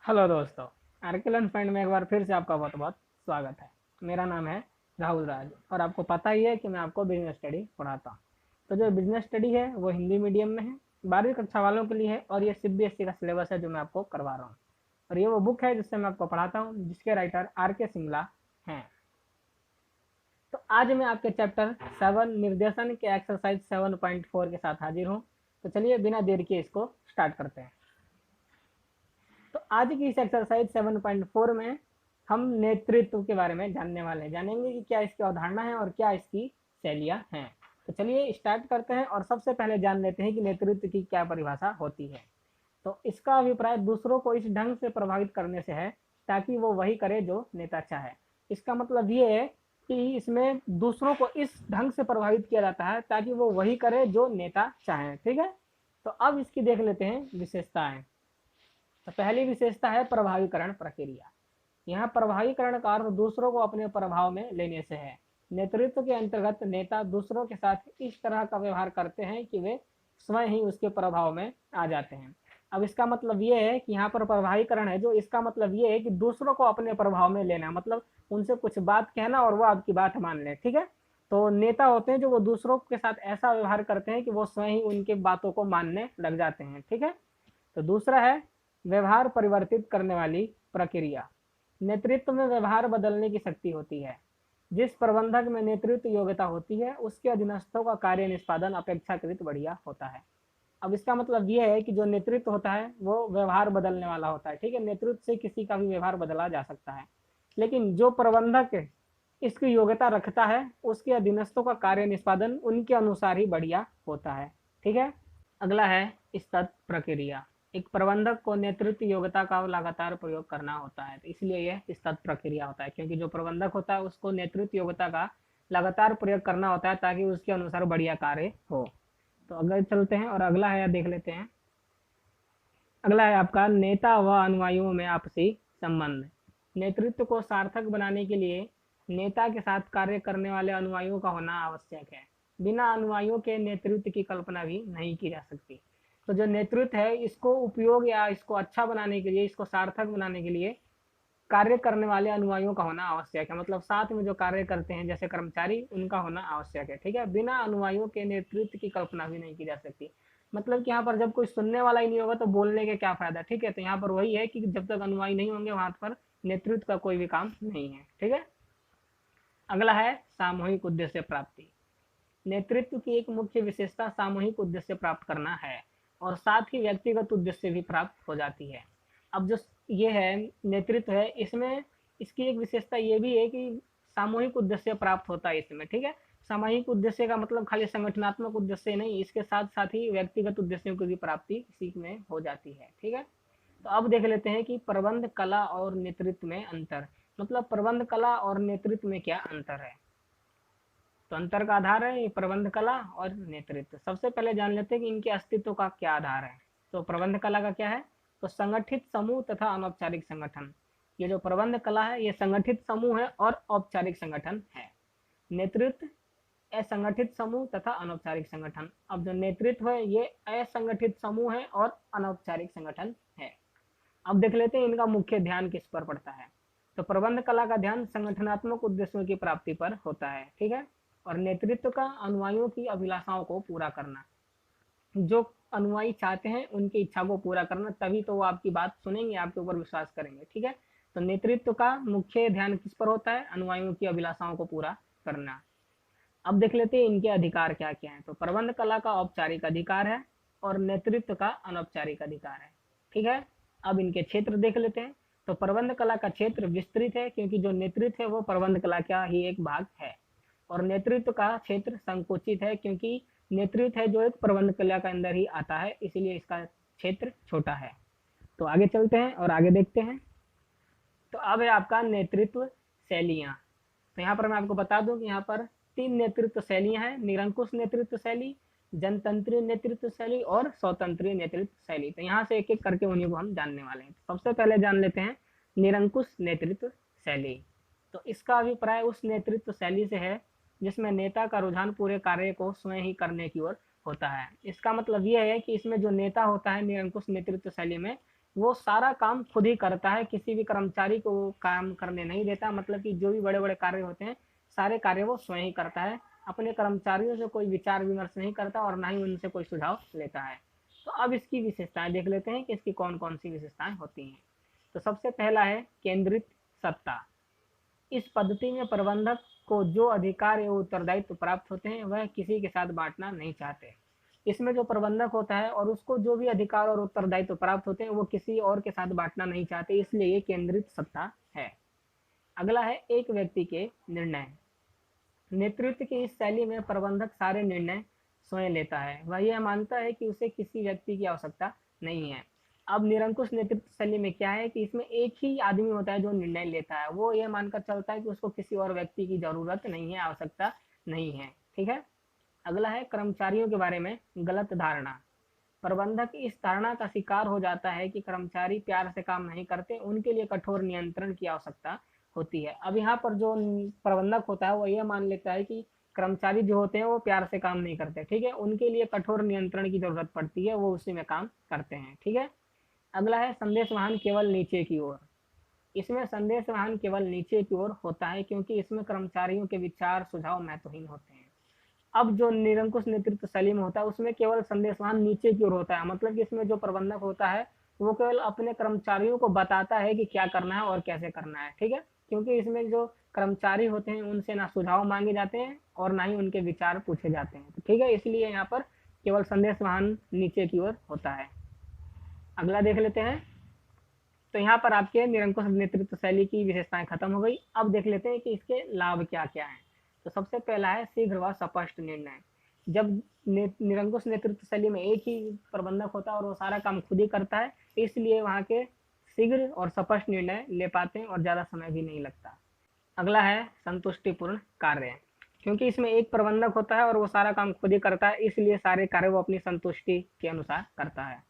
Hello दोस्तों, आर्किलन fund में एक बार फिर से आपका बहुत बहुत स्वागत है। मेरा नाम है राहुल राज और आपको पता ही है कि मैं आपको बिजनेस स्टडी पढ़ाता हूँ। तो जो बिजनेस स्टडी है वो हिंदी मीडियम में है, 12वीं कक्षा वालों के लिए है और ये सीबीएसई का सिलेबस है जो मैं आपको करवा रहा हूँ। और ये वो बुक है जिससे मैं आपको पढ़ाता हूँ, जिसके राइटर आर के सिंगला हैं। तो आज मैं आपके चैप्टर 7 निर्देशन के एक्सरसाइज 7.4 के साथ हाजिर हूँ। तो चलिए बिना देर के इसको स्टार्ट करते हैं। तो आज की इस एक्सरसाइज 7.4 में हम नेतृत्व के बारे में जानने वाले हैं, जानेंगे कि क्या इसकी अवधारणा है और क्या इसकी शैलियाँ हैं। तो चलिए स्टार्ट करते हैं और सबसे पहले जान लेते हैं कि नेतृत्व की क्या परिभाषा होती है। तो इसका अभिप्राय दूसरों को इस ढंग से प्रभावित करने से है ताकि वो वही करे जो नेता चाहे। इसका मतलब ये है कि इसमें दूसरों को इस ढंग से प्रभावित किया जाता है ताकि वो वही करे जो नेता चाहे। ठीक है, तो अब इसकी देख लेते हैं विशेषताएं। तो पहली विशेषता है प्रभावीकरण प्रक्रिया। यहाँ प्रभावीकरण का अर्थ दूसरों को अपने प्रभाव में लेने से है। नेतृत्व के अंतर्गत नेता दूसरों के साथ इस तरह का व्यवहार करते हैं कि वे स्वयं ही उसके प्रभाव में आ जाते हैं। अब इसका मतलब ये है कि यहाँ पर प्रभावीकरण है जो, इसका मतलब ये है कि दूसरों को अपने प्रभाव में लेना, मतलब उनसे कुछ बात कहना और वो आपकी बात मान ले। ठीक है, तो नेता होते हैं जो वो दूसरों के साथ ऐसा व्यवहार करते हैं कि वो स्वयं ही उनके बातों को मानने लग जाते हैं। ठीक है, तो दूसरा है व्यवहार परिवर्तित करने वाली प्रक्रिया। नेतृत्व में व्यवहार बदलने की शक्ति होती है। जिस प्रबंधक में नेतृत्व योग्यता होती है उसके अधीनस्थों का कार्य निष्पादन अपेक्षाकृत बढ़िया होता है। अब इसका मतलब यह है कि जो नेतृत्व होता है वो व्यवहार बदलने वाला होता है। ठीक है, नेतृत्व से किसी का भी व्यवहार बदला जा सकता है, लेकिन जो प्रबंधक इसकी योग्यता रखता है उसके अधीनस्थों का कार्य निष्पादन उनके अनुसार ही बढ़िया होता है। ठीक है, अगला है स्तत प्रक्रिया। एक प्रबंधक को नेतृत्व योग्यता का लगातार प्रयोग करना होता है, तो इसलिए यह स्तत प्रक्रिया होता है, क्योंकि जो प्रबंधक होता है उसको नेतृत्व योग्यता का लगातार प्रयोग करना होता है ताकि उसके अनुसार बढ़िया कार्य हो। तो अगर चलते हैं और अगला है, देख लेते हैं। अगला है आपका नेता व अनुयायियों में आपसी संबंध। नेतृत्व को सार्थक बनाने के लिए नेता के साथ कार्य करने वाले अनुयायियों का होना आवश्यक है। बिना अनुयायियों के नेतृत्व की कल्पना भी नहीं की जा सकती। तो जो नेतृत्व है इसको उपयोग या इसको अच्छा बनाने के लिए, इसको सार्थक बनाने के लिए कार्य करने वाले अनुयायियों का होना आवश्यक है। मतलब साथ में जो कार्य करते हैं जैसे कर्मचारी, उनका होना आवश्यक है। ठीक है, बिना अनुयायियों के नेतृत्व की कल्पना भी नहीं की जा सकती। मतलब कि यहाँ पर जब कोई सुनने वाला ही नहीं होगा तो बोलने के क्या फायदा। ठीक है, तो यहाँ पर वही है कि जब तक अनुयायी नहीं होंगे वहां पर नेतृत्व का कोई भी काम नहीं है। ठीक है, अगला है सामूहिक उद्देश्य प्राप्ति। नेतृत्व की एक मुख्य विशेषता सामूहिक उद्देश्य प्राप्त करना है और साथ ही व्यक्तिगत उद्देश्य भी प्राप्त हो जाती है। अब जो ये है नेतृत्व है, इसमें इसकी एक विशेषता ये भी है कि सामूहिक उद्देश्य प्राप्त होता है इसमें। ठीक है, सामूहिक उद्देश्य का मतलब खाली संगठनात्मक उद्देश्य नहीं, इसके साथ साथ ही व्यक्तिगत उद्देश्यों की भी प्राप्ति इसी में हो जाती है। ठीक है, तो अब देख लेते हैं कि प्रबंध कला और नेतृत्व में अंतर। मतलब प्रबंध कला और नेतृत्व में क्या अंतर है। तो अंतर का आधार है ये प्रबंध कला और नेतृत्व। सबसे पहले जान लेते हैं कि इनके अस्तित्व का क्या आधार है। तो प्रबंध कला का क्या है, तो संगठित समूह तथा अनौपचारिक संगठन। ये जो प्रबंध कला है ये संगठित समूह है और औपचारिक संगठन है। नेतृत्व असंगठित समूह तथा अनौपचारिक संगठन। अब जो नेतृत्व है ये असंगठित समूह है और अनौपचारिक संगठन है। अब देख लेते हैं इनका मुख्य ध्यान किस पर पड़ता है। तो प्रबंध कला का ध्यान संगठनात्मक उद्देश्यों की प्राप्ति पर होता है। ठीक है, और नेतृत्व का अनुयायियों की अभिलाषाओं को पूरा करना। जो अनुयायी चाहते हैं उनकी इच्छा को पूरा करना, तभी तो वो आपकी बात सुनेंगे, आपके ऊपर विश्वास करेंगे। ठीक है, तो नेतृत्व का मुख्य ध्यान किस पर होता है, अनुयायियों की अभिलाषाओं को पूरा करना। अब देख लेते हैं इनके अधिकार क्या क्या है। तो प्रबंध कला का औपचारिक अधिकार है और नेतृत्व का अनौपचारिक अधिकार है। ठीक है, अब इनके क्षेत्र देख लेते हैं। तो प्रबंध कला का क्षेत्र विस्तृत है क्योंकि जो नेतृत्व है वो प्रबंध कला का ही एक भाग है, और नेतृत्व का क्षेत्र संकुचित है क्योंकि नेतृत्व है जो एक प्रबंध कला के अंदर ही आता है, इसीलिए इसका क्षेत्र छोटा है। तो आगे चलते हैं और आगे देखते हैं। तो अब है आपका नेतृत्व शैलियाँ। तो यहाँ पर मैं आपको बता दूं कि यहाँ पर 3 नेतृत्व शैलियाँ हैं, निरंकुश नेतृत्व शैली, जनतंत्रीय नेतृत्व शैली और स्वतंत्रीय नेतृत्व शैली। तो यहाँ से एक एक करके उन्हीं को हम जानने वाले हैं। तो सबसे पहले जान लेते हैं निरंकुश नेतृत्व शैली। तो इसका अभिप्राय उस नेतृत्व शैली से है जिसमें नेता का रुझान पूरे कार्य को स्वयं ही करने की ओर होता है। इसका मतलब यह है कि इसमें जो नेता होता है निरंकुश नेतृत्व शैली में, वो सारा काम खुद ही करता है, किसी भी कर्मचारी को वो काम करने नहीं देता। मतलब कि जो भी बड़े बड़े कार्य होते हैं, सारे कार्य वो स्वयं ही करता है। अपने कर्मचारियों से कोई विचार विमर्श नहीं करता और ना ही उनसे कोई सुझाव लेता है। तो अब इसकी विशेषताएं देख लेते हैं कि इसकी कौन कौन सी विशेषताएं होती हैं। तो सबसे पहला है केंद्रित सत्ता। इस पद्धति में प्रबंधक को जो अधिकार एवं उत्तरदायित्व प्राप्त होते हैं वह किसी के साथ बांटना नहीं चाहते। इसमें जो प्रबंधक होता है और उसको जो भी अधिकार और उत्तरदायित्व प्राप्त होते हैं वो किसी और के साथ बांटना नहीं चाहते, इसलिए ये केंद्रित सत्ता है। अगला है एक व्यक्ति के निर्णय। नेतृत्व की इस शैली में प्रबंधक सारे निर्णय स्वयं लेता है। वह यह मानता है कि उसे किसी व्यक्ति की आवश्यकता नहीं है। अब निरंकुश नेतृत्व शैली में क्या है कि इसमें एक ही आदमी होता है जो निर्णय लेता है। वो यह मानकर चलता है कि उसको किसी और व्यक्ति की जरूरत नहीं है, आवश्यकता नहीं है। ठीक है। अगला है कर्मचारियों के बारे में गलत धारणा। प्रबंधक इस धारणा का शिकार हो जाता है कि कर्मचारी प्यार से काम नहीं करते, उनके लिए कठोर नियंत्रण की आवश्यकता होती है। अब यहाँ पर जो प्रबंधक होता है वो ये मान लेता है कि कर्मचारी जो होते हैं वो प्यार से काम नहीं करते। ठीक है, उनके लिए कठोर नियंत्रण की जरूरत पड़ती है, वो उसी में काम करते हैं। ठीक है। अगला है संदेश वाहन केवल नीचे की ओर। इसमें संदेश वाहन केवल नीचे की ओर होता है क्योंकि इसमें कर्मचारियों के विचार सुझाव महत्वहीन होते हैं। अब जो निरंकुश नेतृत्व शैली में होता है उसमें केवल संदेशवाहन नीचे की ओर होता है। मतलब कि इसमें जो प्रबंधक होता है वो केवल अपने कर्मचारियों को बताता है कि क्या करना है और कैसे करना है। ठीक है, क्योंकि इसमें जो कर्मचारी होते हैं उनसे ना सुझाव मांगे जाते हैं और ना ही उनके विचार पूछे जाते हैं। तो ठीक है, इसलिए यहाँ पर केवल संदेशवाहन नीचे की ओर होता है। अगला देख लेते हैं। तो यहाँ पर आपके निरंकुश नेतृत्व शैली की विशेषताएं खत्म हो गई। अब देख लेते हैं कि इसके लाभ क्या क्या हैं। तो सबसे पहला है शीघ्र व स्पष्ट निर्णय। जब निरंकुश नेतृत्व शैली में एक ही प्रबंधक होता है और वो सारा काम खुद ही करता है, इसलिए वहाँ के शीघ्र और स्पष्ट निर्णय ले पाते हैं और ज़्यादा समय भी नहीं लगता। अगला है संतुष्टिपूर्ण कार्य। क्योंकि इसमें एक प्रबंधक होता है और वो सारा काम खुद ही करता है, इसलिए सारे कार्य वो अपनी संतुष्टि के अनुसार करता है।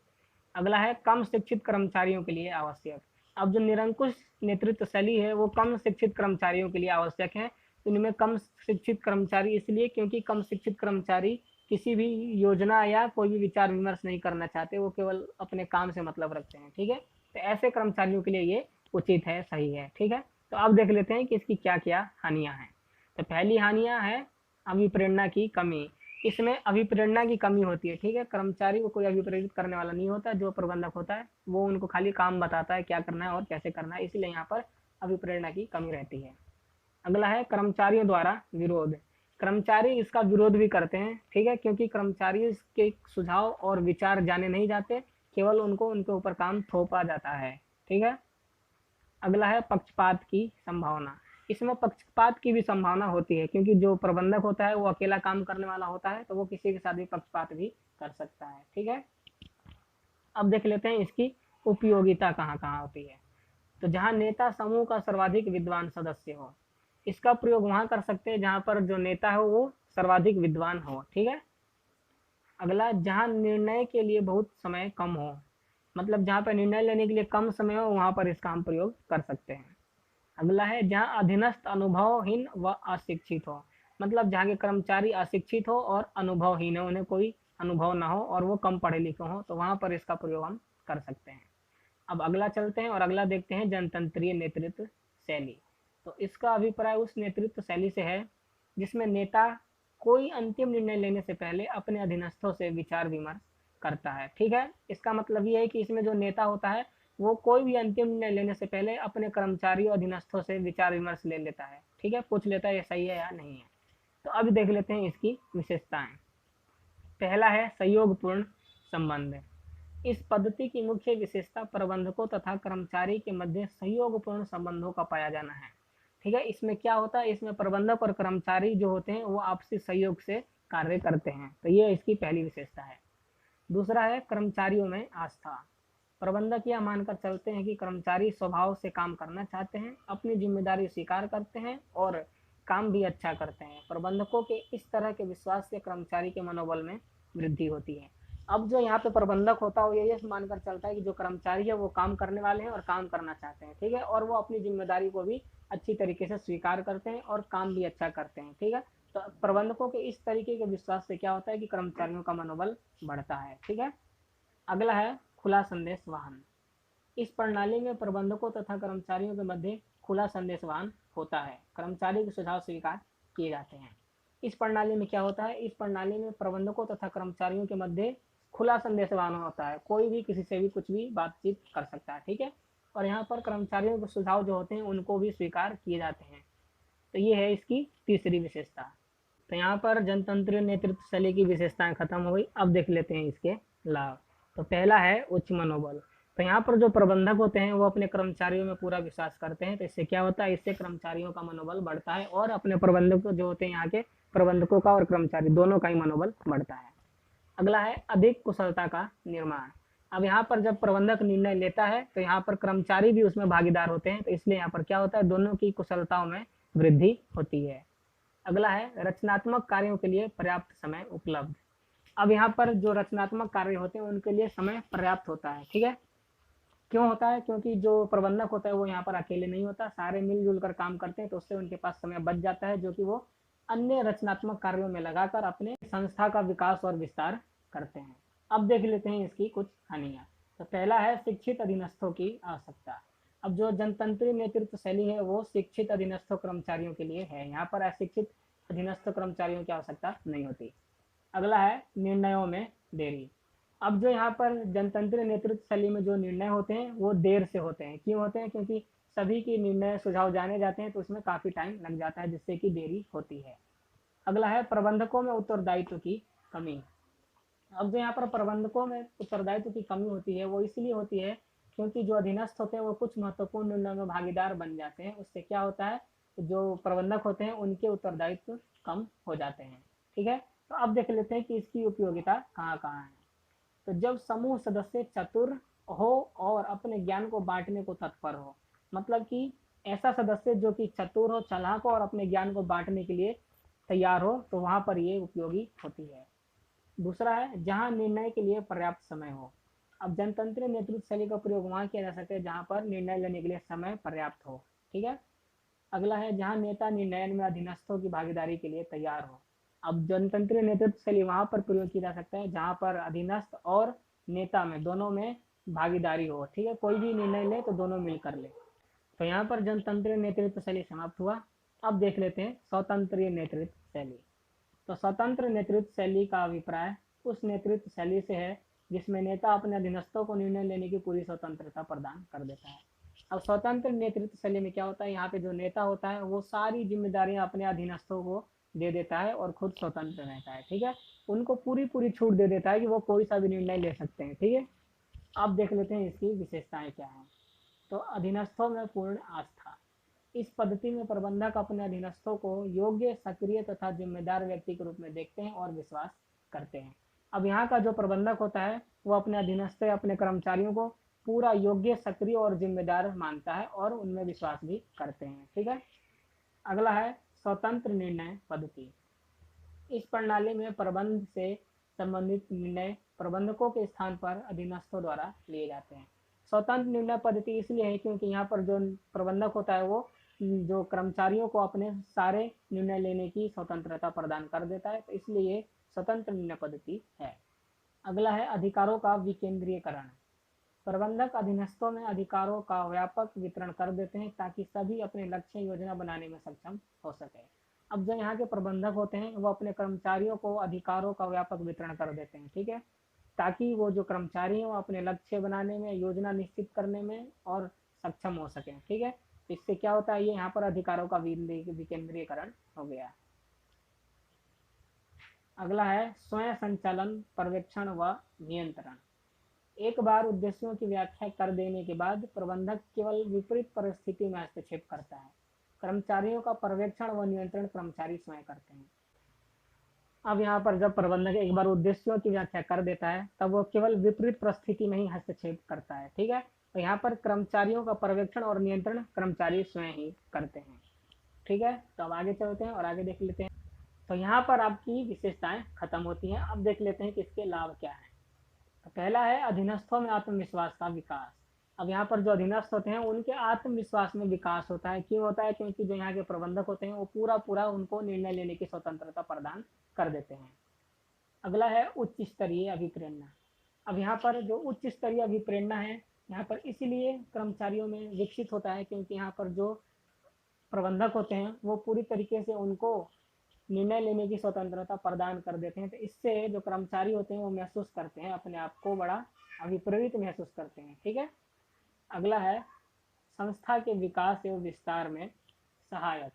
अगला है कम शिक्षित कर्मचारियों के लिए आवश्यक। अब जो निरंकुश नेतृत्व शैली है वो कम शिक्षित कर्मचारियों के लिए आवश्यक है। तो इनमें कम शिक्षित कर्मचारी इसलिए क्योंकि कम शिक्षित कर्मचारी किसी भी योजना या कोई भी विचार विमर्श नहीं करना चाहते, वो केवल अपने काम से मतलब रखते हैं। ठीक है, तो ऐसे कर्मचारियों के लिए ये उचित है, सही है। ठीक है, तो अब देख लेते हैं कि इसकी क्या क्या हानियां हैं। तो पहली हानियां है अभिप्रेरणा की कमी। इसमें अभिप्रेरणा की कमी होती है। ठीक है, कर्मचारी को कोई अभिप्रेरित करने वाला नहीं होता। जो प्रबंधक होता है वो उनको खाली काम बताता है क्या करना है और कैसे करना है, इसलिए यहाँ पर अभिप्रेरणा की कमी रहती है। अगला है कर्मचारियों द्वारा विरोध। कर्मचारी इसका विरोध भी करते हैं। ठीक है, क्योंकि कर्मचारी इसके सुझाव और विचार जाने नहीं जाते, केवल उनको उनके ऊपर काम थोपा जाता है। ठीक है। अगला है पक्षपात की संभावना। इसमें पक्षपात की भी संभावना होती है क्योंकि जो प्रबंधक होता है वो अकेला काम करने वाला होता है, तो वो किसी के साथ भी पक्षपात भी कर सकता है। ठीक है। अब देख लेते हैं इसकी उपयोगिता कहाँ कहाँ होती है। तो जहाँ नेता समूह का सर्वाधिक विद्वान सदस्य हो, इसका प्रयोग वहां कर सकते हैं जहां पर जो नेता हो वो सर्वाधिक विद्वान हो। ठीक है। अगला, जहां निर्णय के लिए बहुत समय कम हो। मतलब जहां पर निर्णय लेने के लिए कम समय हो वहां पर इसका हम प्रयोग कर सकते हैं। अगला है जहां अधीनस्थ अनुभवहीन व अशिक्षित हो। मतलब जहाँ के कर्मचारी अशिक्षित हो और अनुभवहीन हो, उन्हें कोई अनुभव ना हो और वो कम पढ़े लिखे हो, तो वहां पर इसका प्रयोग हम कर सकते हैं। अब अगला चलते हैं और अगला देखते हैं जनतंत्रीय नेतृत्व शैली। तो इसका अभिप्राय उस नेतृत्व शैली से है जिसमें नेता कोई अंतिम निर्णय लेने से पहले अपने अधीनस्थों से विचार विमर्श करता है। ठीक है, इसका मतलब ये है कि इसमें जो नेता होता है वो कोई भी अंतिम निर्णय लेने से पहले अपने कर्मचारियों अधीनस्थों से विचार विमर्श ले लेता है। ठीक है, पूछ लेता है ये सही है या नहीं है। तो अब देख लेते हैं इसकी विशेषताएं। पहला है सहयोगपूर्ण संबंध। इस पद्धति की मुख्य विशेषता प्रबंधकों तथा कर्मचारी के मध्य सहयोगपूर्ण संबंधों का पाया जाना है। ठीक है, इसमें क्या होता है, इसमें प्रबंधक और कर्मचारी जो होते हैं वो आपसी सहयोग से कार्य करते हैं। तो ये इसकी पहली विशेषता है। दूसरा है कर्मचारियों में आस्था। प्रबंधक यह मानकर चलते हैं कि कर्मचारी स्वभाव से काम करना चाहते हैं, अपनी जिम्मेदारी स्वीकार करते हैं और काम भी अच्छा करते हैं। प्रबंधकों के इस तरह के विश्वास से कर्मचारी के मनोबल में वृद्धि होती है। अब जो यहाँ पे प्रबंधक होता है वो ये मानकर चलता है कि जो कर्मचारी है वो काम करने वाले हैं और काम करना चाहते हैं। ठीक है, और वो अपनी जिम्मेदारी को भी अच्छी तरीके से स्वीकार करते हैं और काम भी अच्छा करते हैं। ठीक है, तो प्रबंधकों के इस तरीके के विश्वास से क्या होता है कि कर्मचारियों का मनोबल बढ़ता है। ठीक है। अगला है खुला संदेश वाहन। इस प्रणाली में प्रबंधकों तथा कर्मचारियों के मध्य खुला संदेशवाहन होता है। कर्मचारी के सुझाव स्वीकार किए जाते हैं। इस प्रणाली में क्या होता है, इस प्रणाली में प्रबंधकों तथा कर्मचारियों के मध्य खुला संदेशवाहन होता है। कोई भी किसी से भी कुछ भी बातचीत कर सकता है, ठीक है। और यहाँ पर कर्मचारियों के सुझाव जो होते हैं उनको भी स्वीकार किए जाते हैं। तो ये है इसकी तीसरी विशेषता। तो यहाँ पर जनतंत्र नेतृत्व शैली की विशेषताएं खत्म हो गई। अब देख लेते हैं इसके लाभ। तो पहला है उच्च मनोबल। तो यहाँ पर जो प्रबंधक होते हैं वो अपने कर्मचारियों में पूरा विश्वास करते हैं। तो इससे क्या होता है, इससे कर्मचारियों का मनोबल बढ़ता है और अपने प्रबंधक जो होते हैं यहाँ के प्रबंधकों का और कर्मचारी दोनों का ही मनोबल बढ़ता है। अगला है अधिक कुशलता का निर्माण। अब यहाँ पर जब प्रबंधक निर्णय लेता है तो यहाँ पर कर्मचारी भी उसमें भागीदार होते हैं। तो इसलिए यहाँ पर क्या होता है, दोनों की कुशलताओं में वृद्धि होती है। अगला है रचनात्मक कार्यों के लिए पर्याप्त समय उपलब्ध। अब यहाँ पर जो रचनात्मक कार्य होते हैं उनके लिए समय पर्याप्त होता है, ठीक है। क्यों होता है, क्योंकि जो प्रबंधक होता है वो यहाँ पर अकेले नहीं होता, सारे मिलजुल कर काम करते हैं। तो उससे उनके पास समय बच जाता है जो कि वो अन्य रचनात्मक कार्यों में लगाकर अपने संस्था का विकास और विस्तार करते हैं। अब देख लेते हैं इसकी कुछ हानियां। तो पहला है शिक्षित अधीनस्थों की आवश्यकता। अब जो जनतंत्री नेतृत्व शैली है वो शिक्षित अधीनस्थ कर्मचारियों के लिए है। यहाँ पर अशिक्षित अधीनस्थ कर्मचारियों की आवश्यकता नहीं होती। अगला है निर्णयों में देरी। अब जो यहाँ पर जनतंत्र नेतृत्व शैली में जो निर्णय होते हैं वो देर से होते हैं। क्यों होते हैं, क्योंकि सभी की निर्णय सुझाव जाने जाते हैं तो उसमें काफी टाइम लग जाता है जिससे कि देरी होती है। अगला है प्रबंधकों में उत्तरदायित्व की कमी। अब जो यहाँ पर प्रबंधकों में उत्तरदायित्व की कमी होती है वो इसलिए होती है क्योंकि जो अधीनस्थ होते हैं वो कुछ महत्वपूर्ण निर्णयों में भागीदार बन जाते हैं। उससे क्या होता है, जो प्रबंधक होते हैं उनके उत्तरदायित्व कम हो जाते हैं, ठीक है। तो अब देख लेते हैं कि इसकी उपयोगिता कहाँ कहाँ है। तो जब समूह सदस्य चतुर हो और अपने ज्ञान को बांटने को तत्पर हो, मतलब कि ऐसा सदस्य जो कि चतुर हो, चालाक हो और अपने ज्ञान को बांटने के लिए तैयार हो, तो वहां पर ये उपयोगी होती है। दूसरा है जहां निर्णय के लिए पर्याप्त समय हो। अब जनतंत्र नेतृत्व शैली का प्रयोग वहां किया जा सकता है जहां पर निर्णय लेने के लिए समय पर्याप्त हो, ठीक है। अगला है जहां नेता निर्णय में अधीनस्थों की भागीदारी के लिए तैयार हो। अब जनतंत्र नेतृत्व शैली वहां पर प्रयोग किया जा सकता है जहां पर अधीनस्थ और नेता में दोनों में भागीदारी हो, ठीक है। कोई भी निर्णय ले तो दोनों मिलकर ले। तो यहाँ पर जनतंत्र नेतृत्व शैली समाप्त हुआ। अब देख लेते हैं स्वतंत्र नेतृत्व शैली। तो स्वतंत्र नेतृत्व शैली का अभिप्राय उस नेतृत्व शैली से है जिसमें नेता अपने अधीनस्थों को निर्णय लेने की पूरी स्वतंत्रता प्रदान कर देता है। अब स्वतंत्र नेतृत्व शैली में क्या होता है, यहाँ पे जो नेता होता है वो सारी जिम्मेदारियां अपने अधीनस्थों को दे देता है और खुद स्वतंत्र रहता है, ठीक है। उनको पूरी पूरी छूट दे देता है कि वो कोई सा भी निर्णय ले सकते हैं, ठीक है। अब देख लेते हैं इसकी विशेषताएं क्या हैं। तो अधीनस्थों में पूर्ण आस्था। इस पद्धति में प्रबंधक अपने अधीनस्थों को योग्य, सक्रिय तथा जिम्मेदार व्यक्ति के रूप में देखते हैं और विश्वास करते हैं। अब यहाँ का जो प्रबंधक होता है वो अपने अधीनस्थ अपने कर्मचारियों को पूरा योग्य, सक्रिय और जिम्मेदार मानता है और उनमें विश्वास भी करते हैं, ठीक है। अगला है स्वतंत्र निर्णय पद्धति। इस प्रणाली में प्रबंध से संबंधित निर्णय प्रबंधकों के स्थान पर अधीनस्थों द्वारा लिए जाते हैं। स्वतंत्र निर्णय पद्धति इसलिए है क्योंकि यहाँ पर जो प्रबंधक होता है वो जो कर्मचारियों को अपने सारे निर्णय लेने की स्वतंत्रता प्रदान कर देता है, तो इसलिए ये स्वतंत्र निर्णय पद्धति है। अगला है अधिकारों का विकेंद्रीयकरण। प्रबंधक अधीनस्थों में अधिकारों का व्यापक वितरण कर देते हैं ताकि सभी अपने लक्ष्य योजना बनाने में सक्षम हो सके। अब जो यहाँ के प्रबंधक होते हैं वो अपने कर्मचारियों को अधिकारों का व्यापक वितरण कर देते हैं, ठीक है, ताकि वो जो कर्मचारी हैं वो अपने लक्ष्य बनाने में, योजना निश्चित करने में और सक्षम हो सकें, ठीक है। इससे क्या होता है, ये यहाँ पर अधिकारों का विकेंद्रीकरण हो गया। अगला है स्वयं संचालन, पर्यवेक्षण व नियंत्रण। एक बार उद्देश्यों की व्याख्या कर देने के बाद प्रबंधक केवल विपरीत परिस्थिति में हस्तक्षेप करता है। कर्मचारियों का पर्यवेक्षण व नियंत्रण कर्मचारी स्वयं करते हैं। अब यहाँ पर जब प्रबंधक एक बार उद्देश्यों की व्याख्या कर देता है तब वो केवल विपरीत परिस्थिति में ही हस्तक्षेप करता है, ठीक है। तो यहाँ पर कर्मचारियों का पर्यवेक्षण और नियंत्रण कर्मचारी स्वयं ही करते हैं, ठीक है। तो अब आगे चलते हैं और आगे देख लेते हैं। तो यहाँ पर आपकी विशेषताएं खत्म होती हैं। अब देख लेते हैं कि इसके लाभ क्या है। तो पहला है अधीनस्थों में आत्मविश्वास का विकास। अब यहाँ पर जो अधीनस्थ होते हैं उनके आत्मविश्वास में विकास होता है। क्यों होता है, क्योंकि जो यहाँ के प्रबंधक होते हैं वो पूरा पूरा उनको निर्णय लेने की स्वतंत्रता प्रदान कर देते हैं। अगला है उच्च स्तरीय अभिप्रेरणा। अब यहाँ पर जो उच्च स्तरीय अभिप्रेरणा है यहाँ पर इसीलिए कर्मचारियों में विकसित होता है क्योंकि यहाँ पर जो प्रबंधक होते हैं वो पूरी तरीके से उनको निर्णय लेने की स्वतंत्रता प्रदान कर देते हैं। तो इससे जो कर्मचारी होते हैं वो महसूस करते हैं अपने आप को बड़ा अभिप्रेरित महसूस करते हैं। ठीक है, अगला है संस्था के विकास एवं विस्तार में सहायक।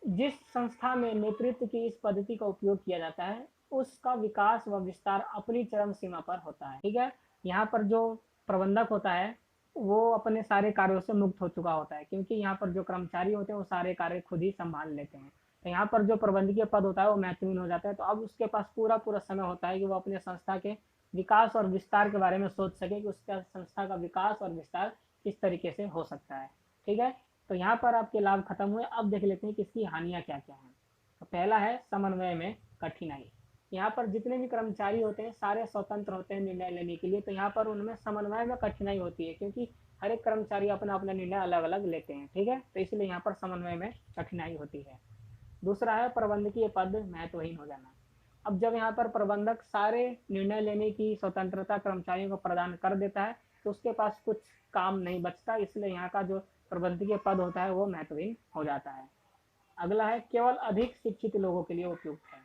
जिस संस्था में नेतृत्व की इस पद्धति का उपयोग किया जाता है उसका विकास व विस्तार अपनी चरम सीमा पर होता है। ठीक है, यहाँ पर जो प्रबंधक होता है वो अपने सारे कार्यों से मुक्त हो चुका होता है क्योंकि यहाँ पर जो कर्मचारी होते हैं वो सारे कार्य खुद ही संभाल लेते हैं। तो यहाँ पर जो प्रबंधकीय पद होता है वो महत्वहीन हो जाता है। तो अब उसके पास पूरा पूरा समय होता है कि वो अपने संस्था के विकास और विस्तार के बारे में सोच सके कि उसका संस्था का विकास और विस्तार किस तरीके से हो सकता है। ठीक है, तो यहाँ पर आपके लाभ खत्म हुए। अब देख लेते हैं कि इसकी हानियाँ क्या क्या हैं। तो पहला है समन्वय में कठिनाई। यहाँ पर जितने भी कर्मचारी होते हैं सारे स्वतंत्र होते हैं निर्णय लेने के लिए, तो यहाँ पर उनमें समन्वय में कठिनाई होती है क्योंकि हर एक कर्मचारी अपना अपना निर्णय अलग अलग लेते हैं। ठीक है, तो इसलिए यहाँ पर समन्वय में कठिनाई होती है। दूसरा है प्रबंधकीय पद महत्वहीन हो जाना। अब जब यहाँ पर प्रबंधक सारे निर्णय लेने की स्वतंत्रता कर्मचारियों को प्रदान कर देता है तो उसके पास कुछ काम नहीं बचता, इसलिए यहाँ का जो प्रबंधकीय पद होता है वो महत्वहीन हो जाता है। अगला है केवल अधिक शिक्षित लोगों के लिए उपयुक्त है।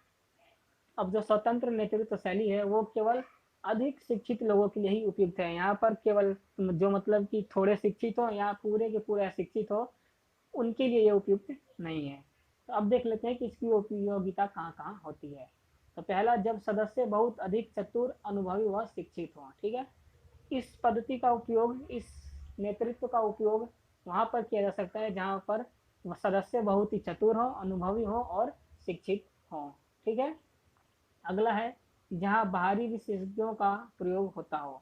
अब जो स्वतंत्र नेतृत्व शैली है वो केवल अधिक शिक्षित लोगों के लिए ही उपयुक्त है। यहाँ पर केवल जो मतलब कि थोड़े शिक्षित हो या पूरे के पूरे अशिक्षित हो उनके लिए ये उपयुक्त नहीं है। तो अब देख लेते हैं कि इसकी उपयोगिता कहाँ कहाँ होती है। तो पहला, जब सदस्य बहुत अधिक चतुर अनुभवी व शिक्षित हों। ठीक है, इस पद्धति का उपयोग, इस नेतृत्व का उपयोग वहाँ पर किया जा सकता है जहाँ पर सदस्य बहुत ही चतुर हो, अनुभवी हो और शिक्षित हो। ठीक है, अगला है जहाँ बाहरी विशेषज्ञों का प्रयोग होता हो।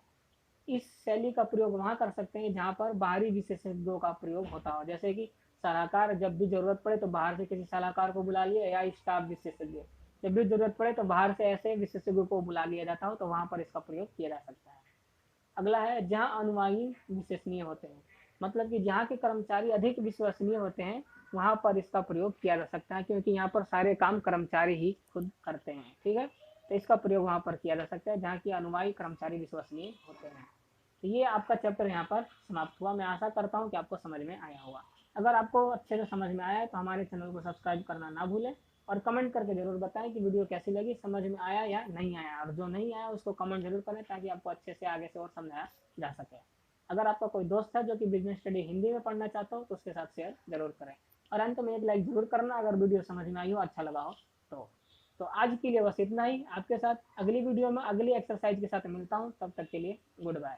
इस शैली का प्रयोग वहाँ कर सकते हैं जहाँ पर बाहरी विशेषज्ञों का प्रयोग होता हो, जैसे कि सलाहकार, जब भी जरूरत पड़े तो बाहर से किसी सलाहकार को बुला लिया, या स्टाफ विशेषज्ञ जब भी जरूरत पड़े तो बाहर से ऐसे विशेषज्ञों को बुला लिया जाता हो, तो वहाँ पर इसका प्रयोग किया जा सकता है। अगला है जहाँ अनुयायी विश्वसनीय होते हैं, मतलब कि जहाँ के कर्मचारी अधिक विश्वसनीय होते हैं वहाँ पर इसका प्रयोग किया जा सकता है क्योंकि यहाँ पर सारे काम कर्मचारी ही खुद करते हैं। ठीक है, तो इसका प्रयोग वहाँ पर किया जा सकता है जहाँ की अनुयायी कर्मचारी विश्वसनीय होते हैं। तो ये आपका चैप्टर यहाँ पर समाप्त हुआ। मैं आशा करता हूँ कि आपको समझ में आया होगा। अगर आपको अच्छे से समझ में आया है तो हमारे चैनल को सब्सक्राइब करना ना भूलें और कमेंट करके ज़रूर बताएं कि वीडियो कैसी लगी, समझ में आया या नहीं आया, और जो नहीं आया उसको कमेंट जरूर करें ताकि आपको अच्छे से आगे से और समझाया जा सके। अगर आपका कोई दोस्त है जो कि बिजनेस स्टडी हिंदी में पढ़ना चाहता हो तो उसके साथ शेयर जरूर करें, और अंत में एक लाइक जरूर करना अगर वीडियो समझ में आई हो, अच्छा लगा हो तो। तो आज के लिए बस इतना ही। आपके साथ अगली वीडियो में अगली एक्सरसाइज के साथ मिलता हूँ, तब तक के लिए गुड बाय।